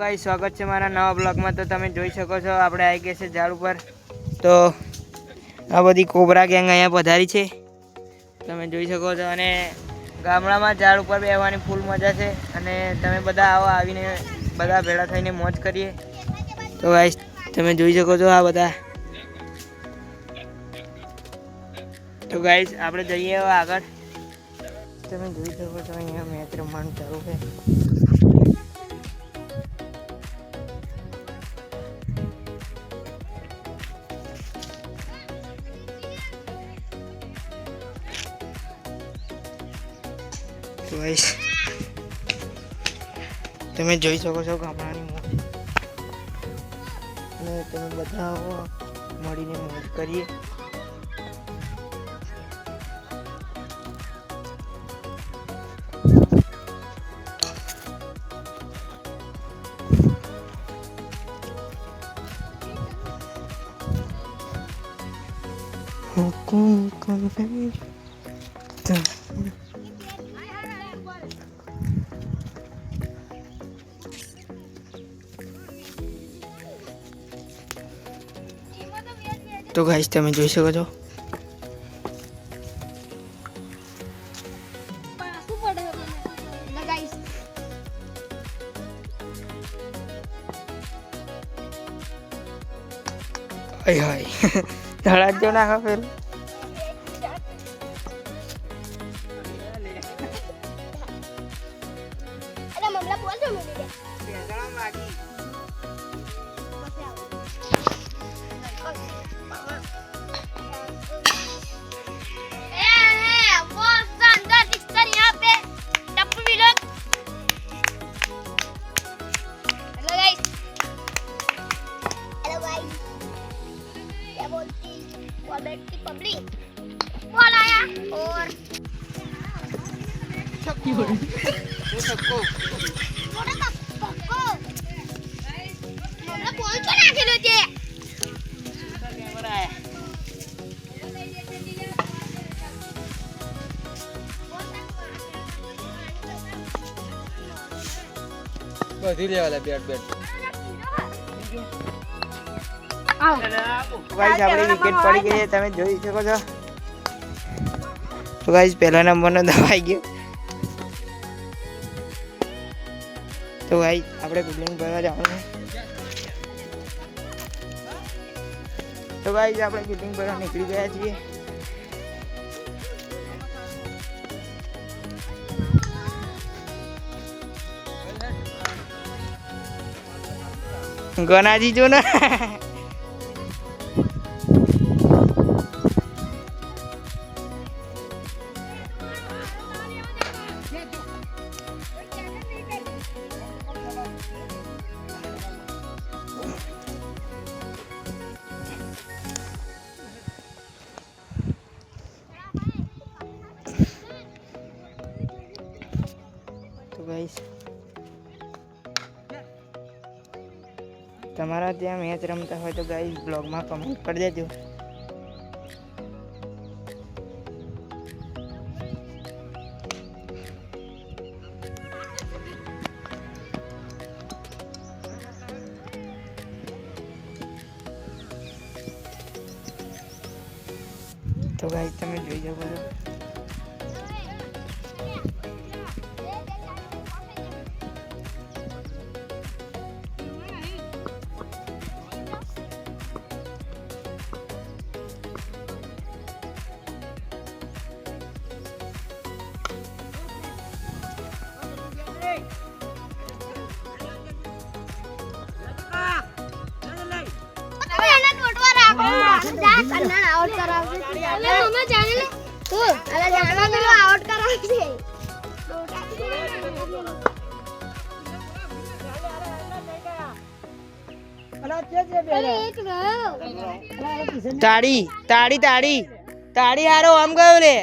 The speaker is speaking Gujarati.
गाइस स्वागत है मारा नवा ब्लॉग में। तो તમે જોઈ શકો છો આપણે આવી ગયા છે ઝાડ ઉપર। તો આ બધી કોબરા ગેંગ અહીંયા પધારી છે, તમે જોઈ શકો છો। અને ગામડામાં ઝાડ ઉપર બેસવાની ફૂલ મજા છે અને તમે બધા આવો, આવીને બધા ભેળા થઈને મોજ કરીએ। તો ગાइस તમે જોઈ શકો છો આ બધા। તો ગાइस આપણે જઈએ હવે આગળ। તમે જોઈ શકો છો અહીંયા મેચ રમવાનું ચાલુ છે। તો ગાइस તમે જોઈ શકો છો ગામડાની મોજ, અને તમે બધા મળીને મોજ કરીએ। तो गाइस તમે જોઈ શકો છો હાય હાય ધડા જો ના ખા ફેર અરે મમલા બોલ જો મને દે બેંગણા માગી पब्लिक बॉल आया और वो सबको मोटा पक्को ममला बोल तो ना खेलो जे कैमरा है बधी लेवाला बैट बैट गाइस આપણે વિકેટ પડી ગઈ છે, તમે જોઈ શકો છો। તો ગાइस પહેલા નંબરનો દવાઈ ગયો। તો ગાइस આપણે ફિલ્ડિંગ કરવા જવાનું છે। તો ગાइस આપણે ફિલ્ડિંગ કરવા નીકળી ગયા છીએ। ગનાજી જો ને तो गाइस તમારા ત્યાં મેચ રમતા હોય તો ગાइस બ્લોગમાં કમેન્ટ કરી દેજો। તો ગાइस તમે જોઈ શકો છો आउट करावसे अरे मम्मा जाने ले तू अरे जाने ले आउट करावसे તાળી તાળી તાળી તાળી હારો આમ ગયો રે